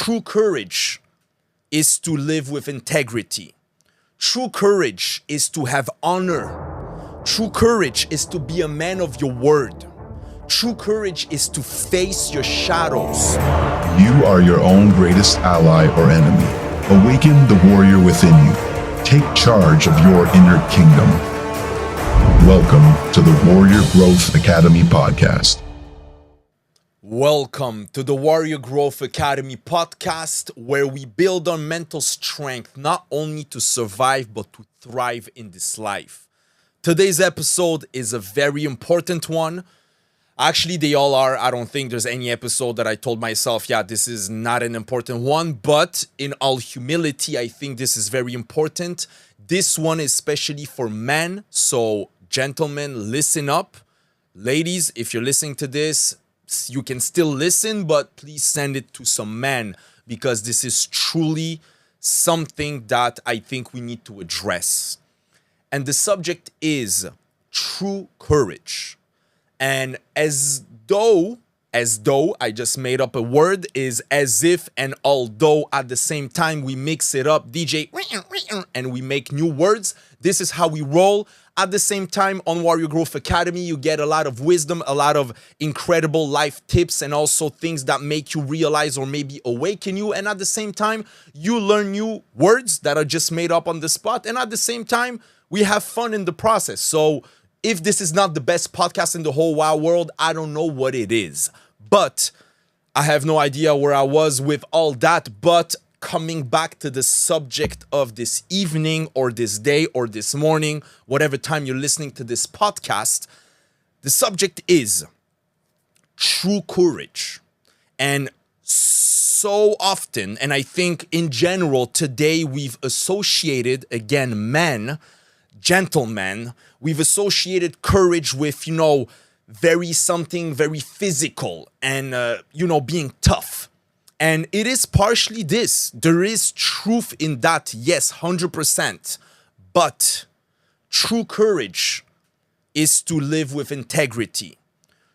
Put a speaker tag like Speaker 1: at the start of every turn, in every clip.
Speaker 1: True courage is to live with integrity. True courage is to have honor. True courage is to be a man of your word. True courage is to face your shadows.
Speaker 2: You are your own greatest ally or enemy. Awaken the warrior within you. Take charge of your inner kingdom. Welcome to the Warrior Growth Academy podcast.
Speaker 1: Welcome to the Warrior Growth Academy podcast, where we build on mental strength not only to survive but to thrive in this life. Today's episode is a very important one. Actually, they all are. I don't think there's any episode that I told myself, yeah, this is not an important one. But in all humility, I think this is very important. This one is especially for men. So, gentlemen, listen up. Ladies, if you're listening to this, you can still listen, but please send it to some men, because this is truly something that I think we need to address. And the subject is true courage. And as though I just made up a word, is as if and although at the same time we mix it up, DJ, and we make new words. This is how we roll. At the same time, on Warrior Growth Academy, you get a lot of wisdom, a lot of incredible life tips, and also things that make you realize or maybe awaken you. And at the same time, you learn new words that are just made up on the spot. And at the same time, we have fun in the process. So if this is not the best podcast in the whole wide world, I don't know what it is. But I have no idea where I was with all that. But coming back to the subject of this evening or this day or this morning, whatever time you're listening to this podcast, the subject is true courage. And so often, and I think in general today, we've associated, again, men, gentlemen, we've associated courage with, very physical and, being tough. And it is partially this. There is truth in that, yes, 100%. But true courage is to live with integrity.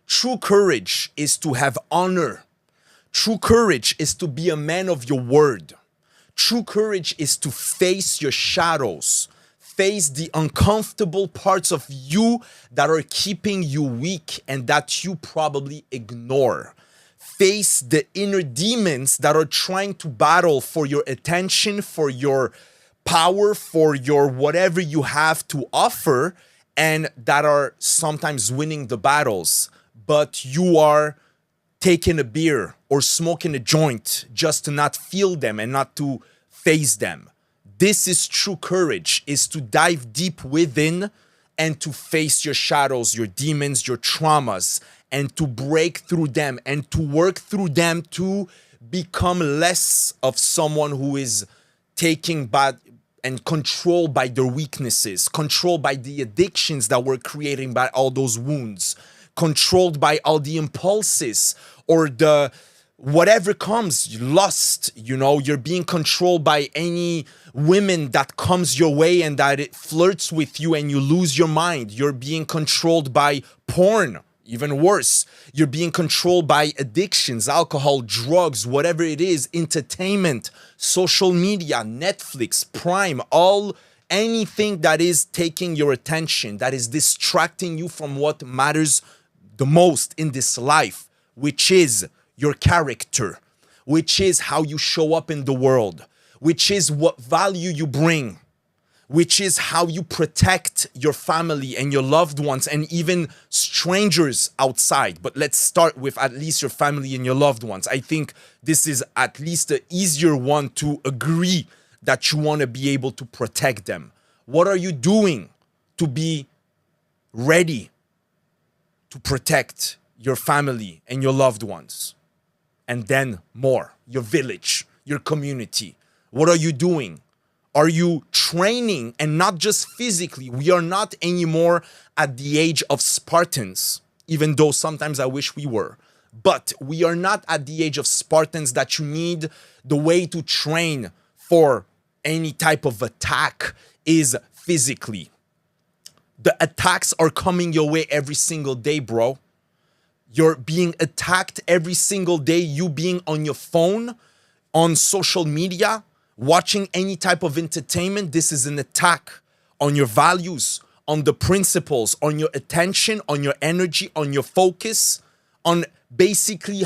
Speaker 1: True courage is to have honor. True courage is to be a man of your word. True courage is to face your shadows. Face the uncomfortable parts of you that are keeping you weak and that you probably ignore. Face the inner demons that are trying to battle for your attention, for your power, for your whatever you have to offer, and that are sometimes winning the battles. But you are taking a beer or smoking a joint just to not feel them and not to face them. This is true courage, is to dive deep within and to face your shadows, your demons, your traumas, and to break through them and to work through them to become less of someone who is taking back and controlled by their weaknesses, controlled by the addictions that we're creating by all those wounds, controlled by all the impulses or the whatever comes, lust, you're being controlled by any women that comes your way and that it flirts with you and you lose your mind. You're being controlled by porn, even worse. You're being controlled by addictions, alcohol, drugs, whatever it is, entertainment, social media, Netflix, Prime, anything that is taking your attention, that is distracting you from what matters the most in this life, which is your character, which is how you show up in the world, which is what value you bring, which is how you protect your family and your loved ones and even strangers outside. But let's start with at least your family and your loved ones. I think this is at least the easier one to agree that you want to be able to protect them. What are you doing to be ready to protect your family and your loved ones? And then more, your village, your community. What are you doing? Are you training, and not just physically? We are not anymore at the age of Spartans, even though sometimes I wish we were. But we are not at the age of Spartans that you need the way to train for any type of attack is physically. The attacks are coming your way every single day, bro. You're being attacked every single day. You being on your phone, on social media, watching any type of entertainment, this is an attack on your values, on the principles, on your attention, on your energy, on your focus, on basically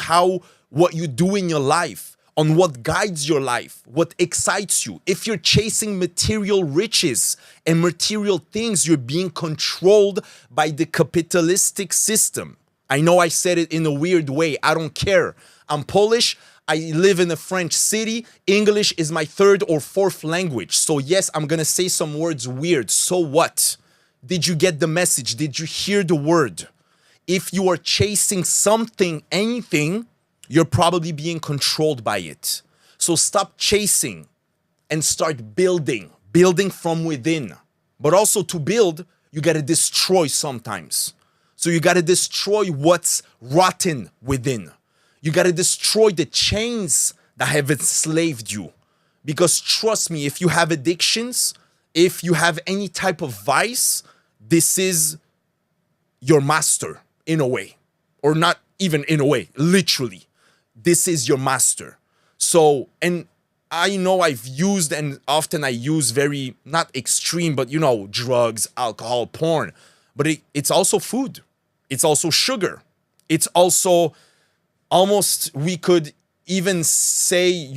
Speaker 1: what you do in your life, on what guides your life, what excites you. If you're chasing material riches and material things, you're being controlled by the capitalistic system. I know I said it in a weird way. I don't care. I'm Polish. I live in a French city. English is my third or fourth language. So yes, I'm going to say some words weird. So what? Did you get the message? Did you hear the word? If you are chasing something, anything, you're probably being controlled by it. So stop chasing and start building from within. But also to build, you got to destroy sometimes. So you got to destroy what's rotten within. You got to destroy the chains that have enslaved you. Because trust me, if you have addictions, if you have any type of vice, this is your master in a way. Or not even in a way, literally. This is your master. So, and I know I've used, and often I use very, not extreme, but drugs, alcohol, porn. But it's also food. It's also sugar. It's also almost, we could even say,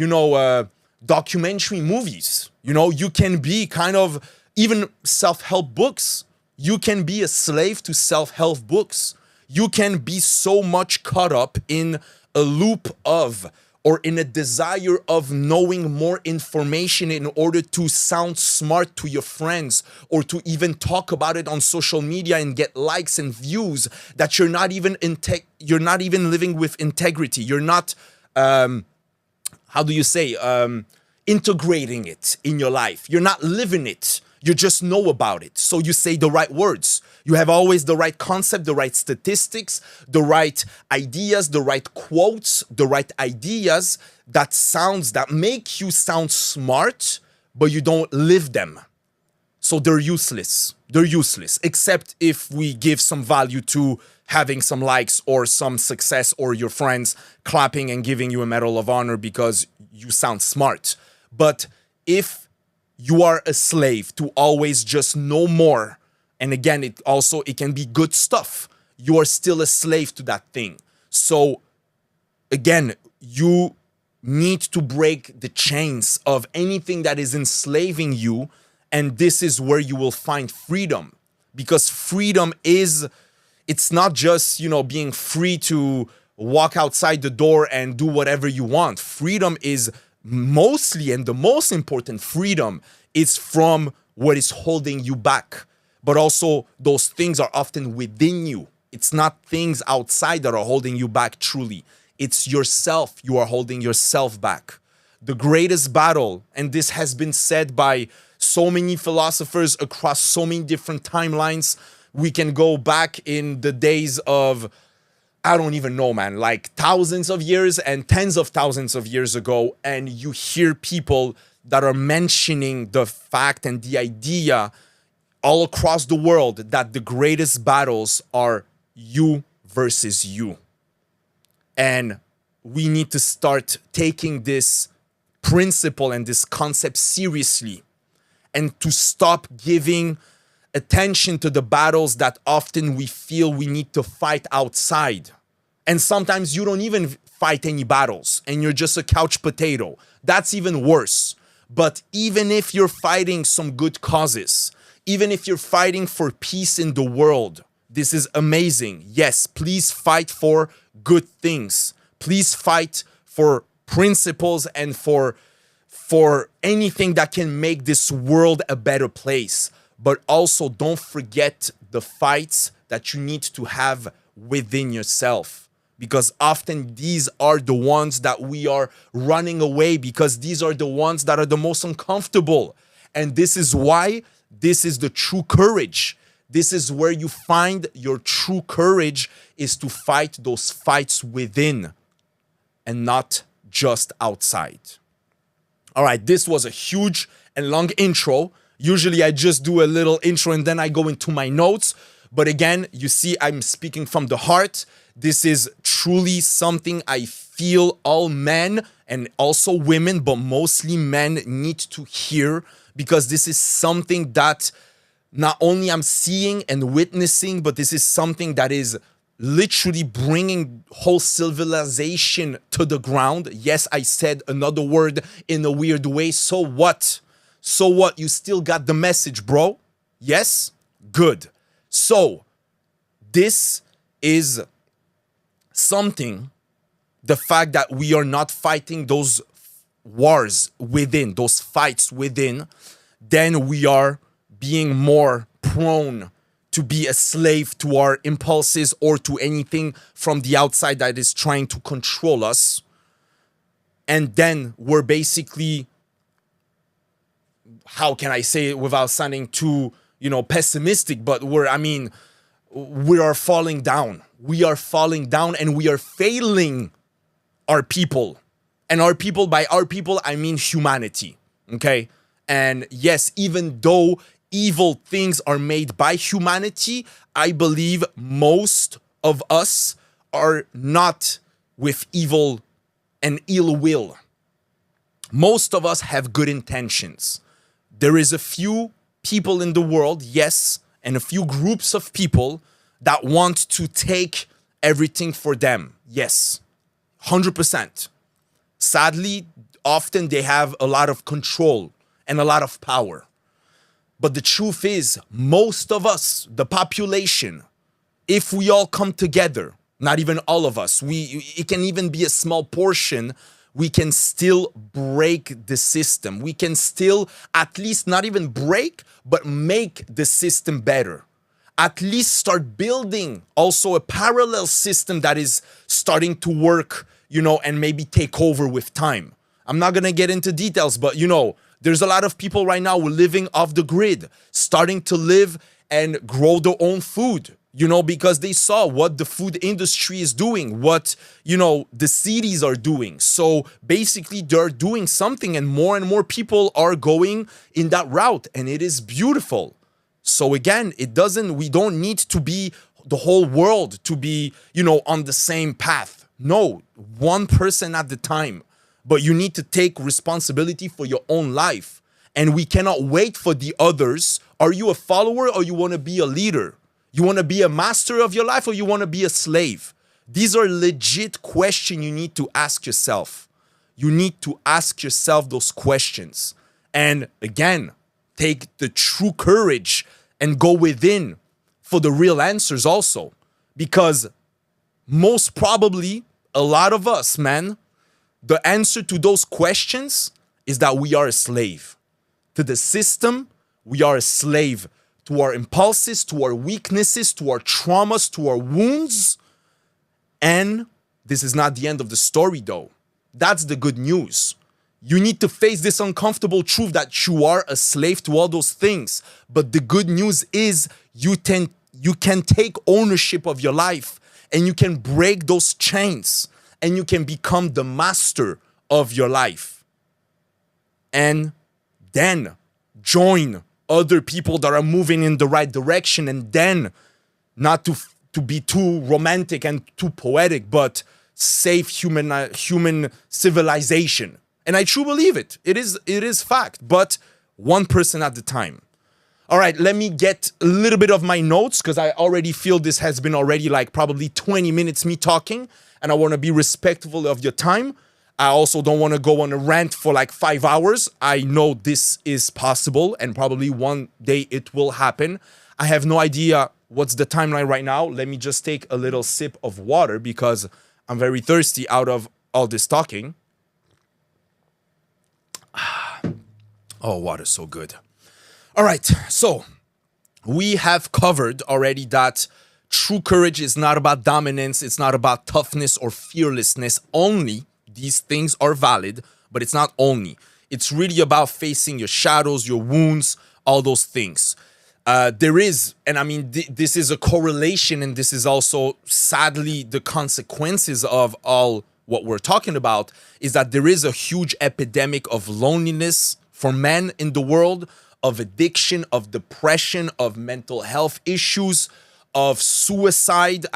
Speaker 1: documentary movies. You can be kind of, even self-help books. You can be a slave to self-help books. You can be so much caught up in a loop of, or in a desire of knowing more information in order to sound smart to your friends, or to even talk about it on social media and get likes and views, that you're not even living with integrity. You're not integrating it in your life. You're not living it. You just know about it. So you say the right words. You have always the right concept, the right statistics, the right ideas, the right quotes, the right ideas that make you sound smart, but you don't live them. So they're useless. They're useless, except if we give some value to having some likes or some success, or your friends clapping and giving you a medal of honor because you sound smart. But if you are a slave to always just know more, and again, it can be good stuff, you are still a slave to that thing. So again, you need to break the chains of anything that is enslaving you, and this is where you will find freedom. Because freedom it's not just, being free to walk outside the door and do whatever you want. Freedom is mostly, and the most important freedom, is from what is holding you back. But also, those things are often within you. It's not things outside that are holding you back truly. It's yourself. You are holding yourself back. The greatest battle, and this has been said by so many philosophers across so many different timelines. We can go back in the days of, I don't even know, man, like thousands of years and tens of thousands of years ago, and you hear people that are mentioning the fact and the idea all across the world that the greatest battles are you versus you. And we need to start taking this principle and this concept seriously, and to stop giving attention to the battles that often we feel we need to fight outside. And sometimes you don't even fight any battles and you're just a couch potato. That's even worse. But even if you're fighting some good causes, even if you're fighting for peace in the world, this is amazing. Yes, please fight for good things. Please fight for principles and for anything that can make this world a better place. But also don't forget the fights that you need to have within yourself. Because often these are the ones that we are running away, because these are the ones that are the most uncomfortable. And this is why this is the true courage. This is where you find your true courage, is to fight those fights within and not just outside. All right, this was a huge and long intro. Usually I just do a little intro and then I go into my notes. But again, you see, I'm speaking from the heart. This is truly something I feel all men and also women, but mostly men need to hear, because this is something that not only I'm seeing and witnessing, but this is something that is literally bringing whole civilization to the ground. Yes, I said another word in a weird way. So what? So what? You still got the message, bro? Yes? Good. So this is something, the fact that we are not fighting those wars within, those fights within, then we are being more prone to be a slave to our impulses or to anything from the outside that is trying to control us. And then we're basically, how can I say it without sounding too, pessimistic, but we are falling down. We are falling down, and we are failing our people. And our people, by our people, I mean humanity. Okay? And yes, even though evil things are made by humanity, I believe most of us are not with evil and ill will. Most of us have good intentions. There is a few people in the world, yes, and a few groups of people that want to take everything for them. Yes, 100%. Sadly, often they have a lot of control and a lot of power. But the truth is, most of us, the population, if we all come together, not even all of us, it can even be a small portion, we can still break the system. We can still at least not even break, but make the system better. At least start building also a parallel system that is starting to work, and maybe take over with time. I'm not going to get into details, but there's a lot of people right now who are living off the grid, starting to live and grow their own food, because they saw what the food industry is doing, what, the cities are doing. So basically they're doing something, and more people are going in that route, and it is beautiful. So again, we don't need to be the whole world to be, on the same path. No, one person at the time. But you need to take responsibility for your own life. And we cannot wait for the others. Are you a follower, or you want to be a leader? You want to be a master of your life, or you want to be a slave? These are legit questions you need to ask yourself. You need to ask yourself those questions. And again, take the true courage and go within for the real answers also. Because most probably, a lot of us, man, the answer to those questions is that we are a slave to the system. We are a slave to our impulses, to our weaknesses, to our traumas, to our wounds. And this is not the end of the story, though. That's the good news. You need to face this uncomfortable truth that you are a slave to all those things. But the good news is you can take ownership of your life, and you can break those chains, and you can become the master of your life. And then join other people that are moving in the right direction, and then not to be too romantic and too poetic, but save human civilization. And I truly believe it. It is fact, but one person at a time. All right, let me get a little bit of my notes, because I already feel this has been already like probably 20 minutes me talking, and I want to be respectful of your time. I also don't want to go on a rant for like 5 hours. I know this is possible, and probably one day it will happen. I have no idea what's the timeline right now. Let me just take a little sip of water, because I'm very thirsty out of all this talking. Oh, water's so good. All right, so we have covered already that true courage is not about dominance. It's not about toughness or fearlessness only. These things are valid, but it's not only. It's really about facing your shadows, your wounds, all those things. There is, and I mean, this is a correlation, and this is also sadly the consequences of all what we're talking about, is that there is a huge epidemic of loneliness for men in the world, of addiction, of depression, of mental health issues, of suicide.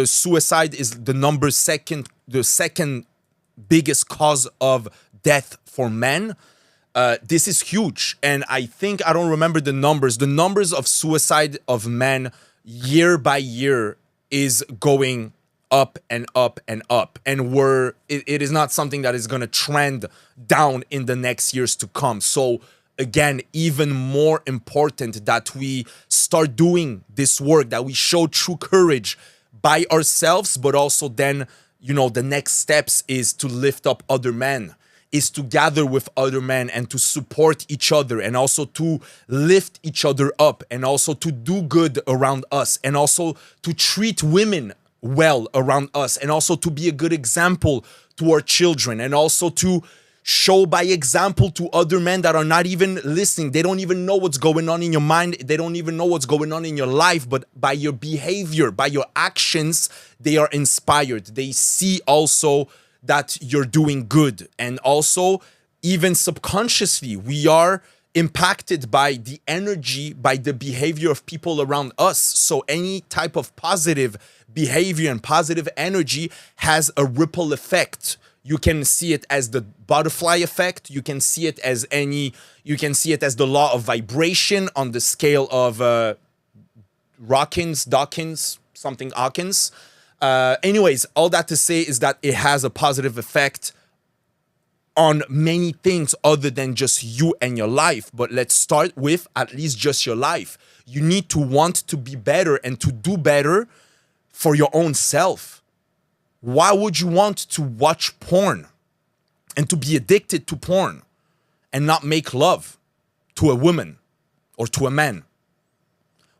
Speaker 1: Suicide is the second biggest cause of death for men. This is huge. And I think, I don't remember the numbers of suicide of men year by year is going up and up and up. And it is not something that is going to trend down in the next years to come. So again, even more important that we start doing this work, that we show true courage by ourselves, but also then, the next steps is to lift up other men, is to gather with other men and to support each other, and also to lift each other up, and also to do good around us, and also to treat women well around us, and also to be a good example to our children, and also to show by example to other men that are not even listening. They don't even know what's going on in your mind. They don't even know what's going on in your life, but by your behavior, by your actions, they are inspired. They see also that you're doing good. And also, even subconsciously, we are impacted by the energy, by the behavior of people around us. So any type of positive behavior and positive energy has a ripple effect. You can see it as the butterfly effect. You can see it as the law of vibration on the scale of Dawkins, something Hawkins. Anyways, all that to say is that it has a positive effect on many things other than just you and your life. But let's start with at least just your life. You need to want to be better and to do better for your own self. Why would you want to watch porn and to be addicted to porn and not make love to a woman or to a man?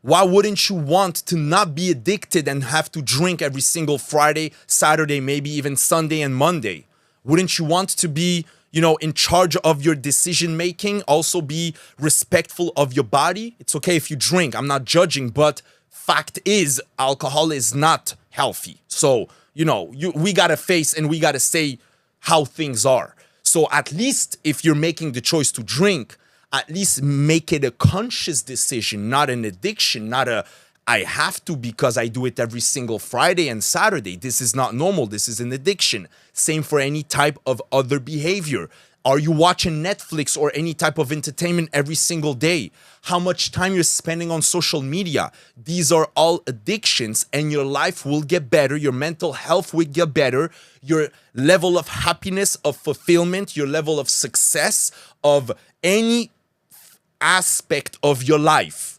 Speaker 1: Why wouldn't you want to not be addicted and have to drink every single Friday, Saturday, maybe even Sunday and Monday? Wouldn't you want to be, in charge of your decision making? Also be respectful of your body? It's okay if you drink. I'm not judging, but fact is, alcohol is not healthy. So, we got to face and we got to say how things are. So at least if you're making the choice to drink, at least make it a conscious decision, not an addiction, not I have to because I do it every single Friday and Saturday. This is not normal. This is an addiction. Same for any type of other behavior. Are you watching Netflix or any type of entertainment every single day? How much time you're spending on social media? These are all addictions, and your life will get better. Your mental health will get better. Your level of happiness, of fulfillment, your level of success, of any aspect of your life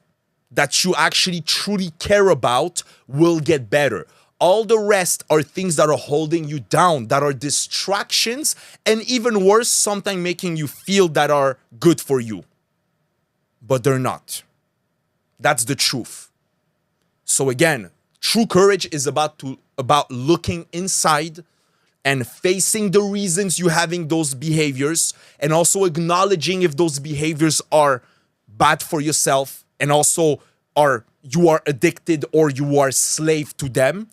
Speaker 1: that you actually truly care about will get better. All the rest are things that are holding you down, that are distractions, and even worse, sometimes making you feel that are good for you. But they're not. That's the truth. So again, true courage is about looking inside and facing the reasons you're having those behaviors, and also acknowledging if those behaviors are bad for yourself, and also you are addicted or you are slave to them.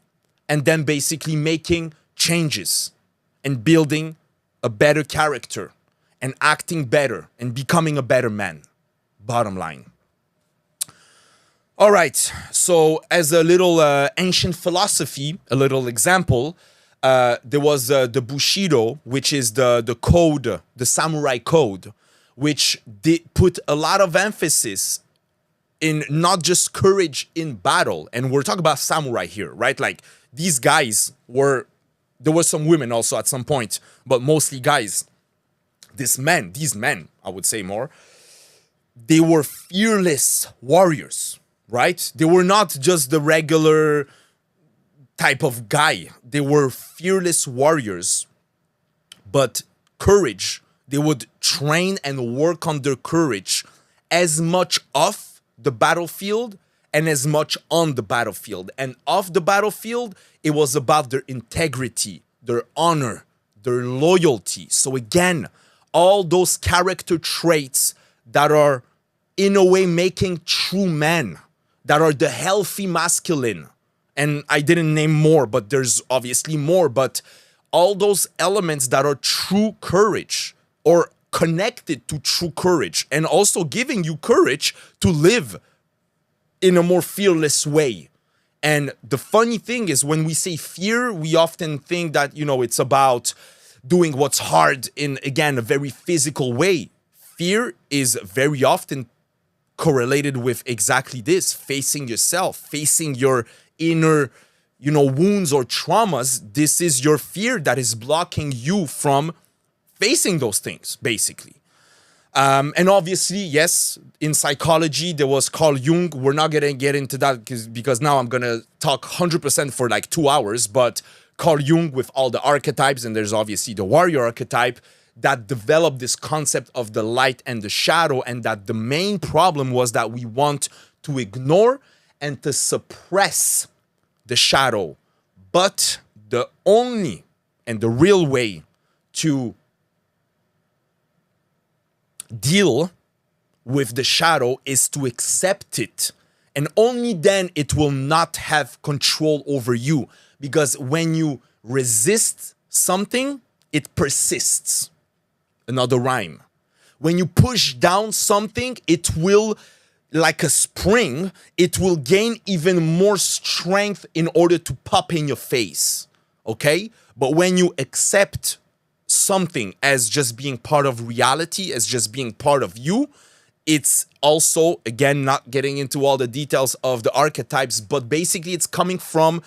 Speaker 1: And then basically making changes and building a better character and acting better and becoming a better man. Bottom line. All right. So as a little ancient philosophy, a little example, there was the Bushido, which is the code, the samurai code, which did put a lot of emphasis in not just courage in battle. And we're talking about samurai here, right? Like, these guys there were some women also at some point, but mostly guys. These men, I would say more, they were fearless warriors, right? They were not just the regular type of guy. They were fearless warriors, but courage. They would train and work on their courage as much off the battlefield and as much on the battlefield. And off the battlefield, it was about their integrity, their honor, their loyalty. So again, all those character traits that are in a way making true men, that are the healthy masculine. And I didn't name more, but there's obviously more. But all those elements that are true courage or connected to true courage, and also giving you courage to live in a more fearless way. And the funny thing is, when we say fear, we often think that, it's about doing what's hard in, again, a very physical way. Fear is very often correlated with exactly this: facing yourself, facing your inner, wounds or traumas. This is your fear that is blocking you from facing those things, basically. And obviously, yes, in psychology, there was Carl Jung. We're not going to get into that because now I'm going to talk 100% for like 2 hours. But Carl Jung, with all the archetypes, and there's obviously the warrior archetype, that developed this concept of the light and the shadow, and that the main problem was that we want to ignore and to suppress the shadow. But the only and the real way to deal with the shadow is to accept it, and only then it will not have control over you. Because when you resist something, it persists. Another rhyme. When you push down something, it will, like a spring, it will gain even more strength in order to pop in your face. Okay? But when you accept something as just being part of reality, as just being part of you, it's also, again, not getting into all the details of the archetypes, but basically it's coming from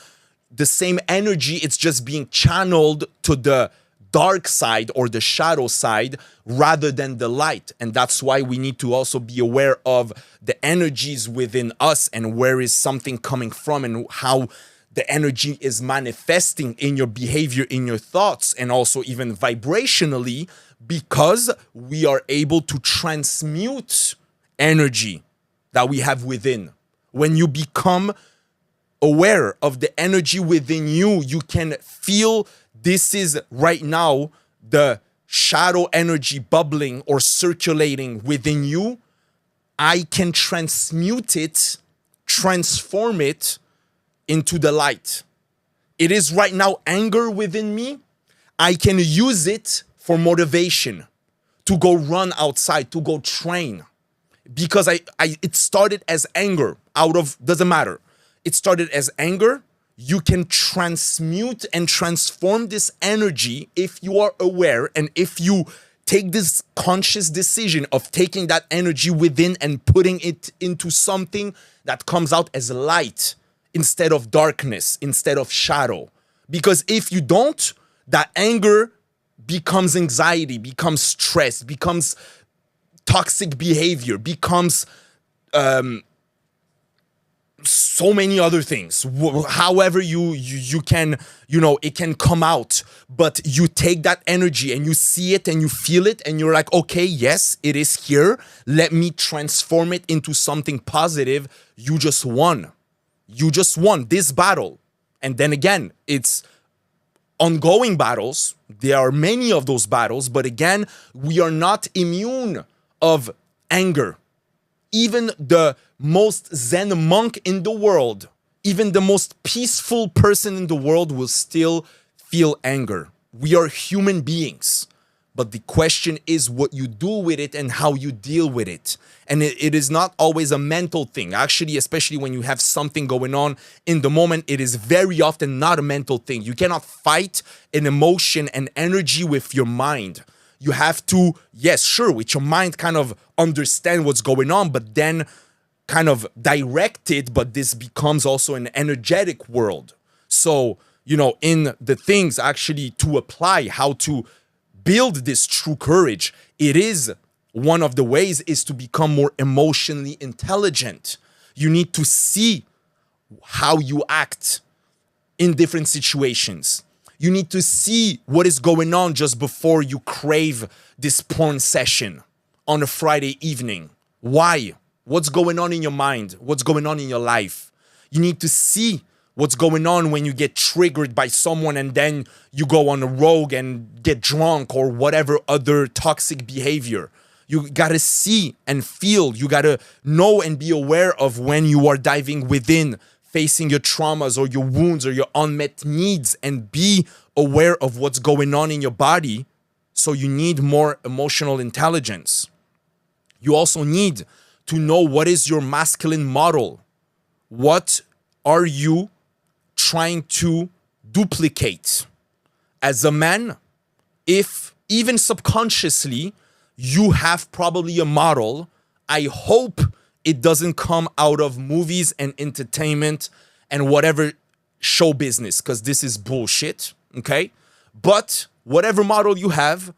Speaker 1: the same energy. It's just being channeled to the dark side or the shadow side rather than the light. And that's why we need to also be aware of the energies within us and where is something coming from and how the energy is manifesting in your behavior, in your thoughts, and also even vibrationally, because we are able to transmute energy that we have within. When you become aware of the energy within you, you can feel this is right now the shadow energy bubbling or circulating within you. I can transmute it, transform it into the light. It is right now anger within me. I can use it for motivation, to go run outside, to go train. Because it started as anger doesn't matter. It started as anger. You can transmute and transform this energy if you are aware and if you take this conscious decision of taking that energy within and putting it into something that comes out as light instead of darkness, instead of shadow. Because if you don't, that anger becomes anxiety, becomes stress, becomes toxic behavior, becomes so many other things. However you can, it can come out, but you take that energy and you see it and you feel it and you're like, okay, yes, it is here. Let me transform it into something positive. You just won. You just won this battle. And then again, it's ongoing battles. There are many of those battles, but again, we are not immune of anger. Even the most Zen monk in the world, even the most peaceful person in the world will still feel anger. We are human beings. But the question is what you do with it and how you deal with it. And it is not always a mental thing. Actually, especially when you have something going on in the moment, it is very often not a mental thing. You cannot fight an emotion and energy with your mind. You have to, yes, sure, with your mind kind of understand what's going on, but then kind of direct it, but this becomes also an energetic world. So, in the things actually to apply, how to build this true courage, it is one of the ways is to become more emotionally intelligent. You need to see how you act in different situations. You need to see what is going on just before you crave this porn session on a Friday evening. Why? What's going on in your mind? What's going on in your life? You need to see what's going on when you get triggered by someone and then you go on a rogue and get drunk or whatever other toxic behavior. You gotta see and feel. You gotta know and be aware of when you are diving within, facing your traumas or your wounds or your unmet needs, and be aware of what's going on in your body. So you need more emotional intelligence. You also need to know what is your masculine model. What are you trying to duplicate? As a man, if even subconsciously you have probably a model, I hope it doesn't come out of movies and entertainment and whatever show business, because this is bullshit, okay? But whatever model you have,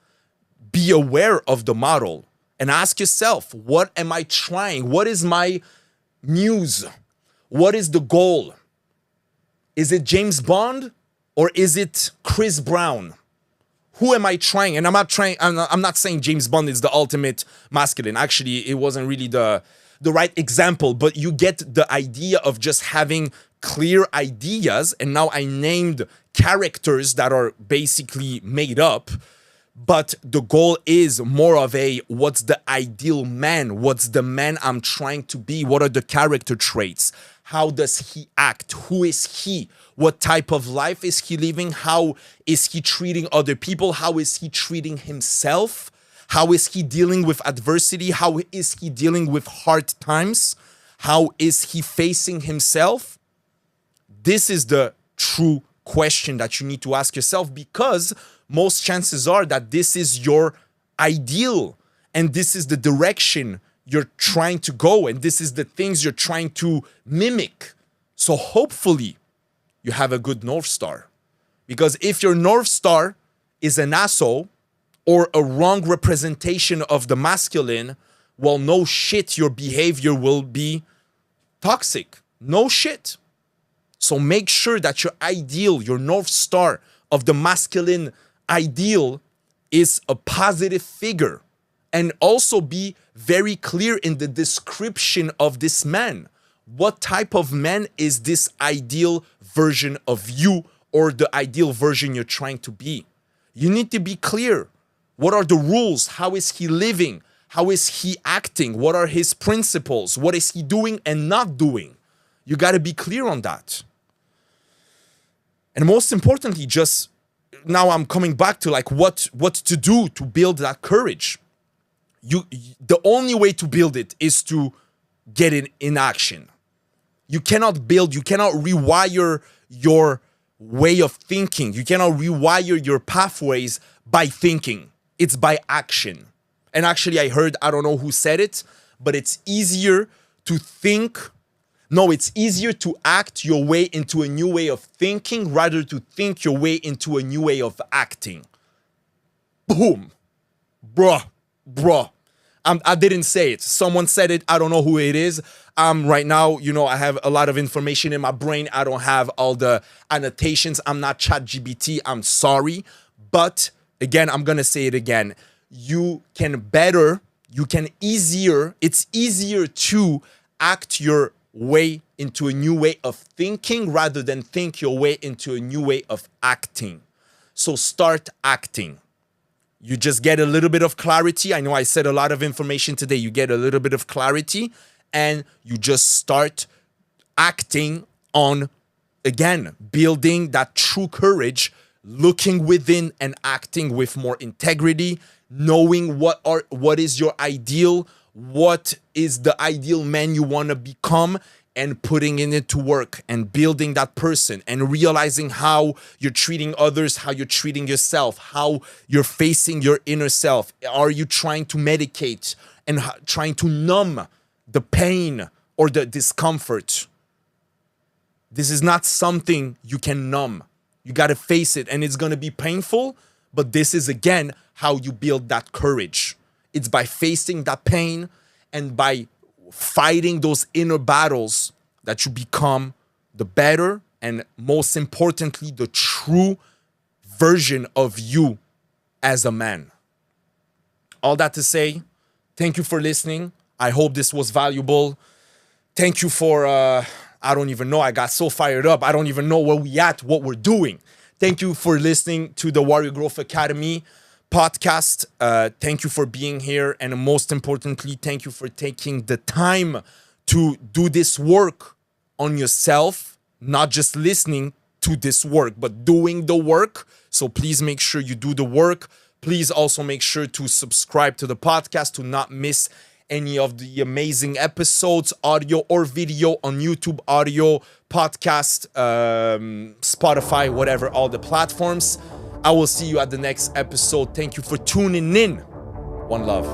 Speaker 1: be aware of the model and ask yourself, what am I trying? What is my muse? What is the goal? Is it James Bond or is it Chris Brown? Who am I trying? And I'm not saying James Bond is the ultimate masculine. Actually, it wasn't really the right example, but you get the idea of just having clear ideas. And now I named characters that are basically made up, but the goal is more of a, what's the ideal man? What's the man I'm trying to be? What are the character traits? How does he act? Who is he? What type of life is he living? How is he treating other people? How is he treating himself? How is he dealing with adversity? How is he dealing with hard times? How is he facing himself? This is the true question that you need to ask yourself, because most chances are that this is your ideal and this is the direction you're trying to go and this is the things you're trying to mimic. So hopefully you have a good North Star. Because if your North Star is an asshole or a wrong representation of the masculine, well, no shit, your behavior will be toxic. No shit. So make sure that your ideal, your North Star of the masculine ideal is a positive figure. And also be very clear in the description of this man. What type of man is this ideal version of you or the ideal version you're trying to be? You need to be clear. What are the rules? How is he living? How is he acting? What are his principles? What is he doing and not doing? You got to be clear on that. And most importantly, just now I'm coming back to like what to do to build that courage. The only way to build it is to get it in action. You cannot rewire your way of thinking. You cannot rewire your pathways by thinking. It's by action. And actually, I heard, I don't know who said it, but it's easier to act your way into a new way of thinking rather to think your way into a new way of acting. Boom. Bruh. I didn't say it. Someone said it. I don't know who it is. Right now, I have a lot of information in my brain. I don't have all the annotations. I'm not ChatGPT. I'm sorry. But again, I'm going to say it again. It's easier to act your way into a new way of thinking rather than think your way into a new way of acting. So start acting. You just get a little bit of clarity. I know I said a lot of information today. You get a little bit of clarity and you just start acting on, again, building that true courage, looking within and acting with more integrity, knowing what is your ideal, what is the ideal man you want to become, and putting in it to work and building that person and realizing how you're treating others, how you're treating yourself, how you're facing your inner self. Are you trying to medicate and trying to numb the pain or the discomfort? This is not something you can numb. You got to face it and it's going to be painful, but this is again how you build that courage. It's by facing that pain and by fighting those inner battles that you become the better and most importantly, the true version of you as a man. All that to say, thank you for listening. I hope this was valuable. Thank you for, I don't even know. I got so fired up. I don't even know where we at, what we're doing. Thank you for listening to the Warrior Growth Academy podcast. Thank you for being here. And most importantly, thank you for taking the time to do this work on yourself, not just listening to this work, but doing the work. So please make sure you do the work. Please also make sure to subscribe to the podcast to not miss any of the amazing episodes, audio or video on YouTube, audio, podcast, Spotify, whatever, all the platforms. I will see you at the next episode. Thank you for tuning in. One love.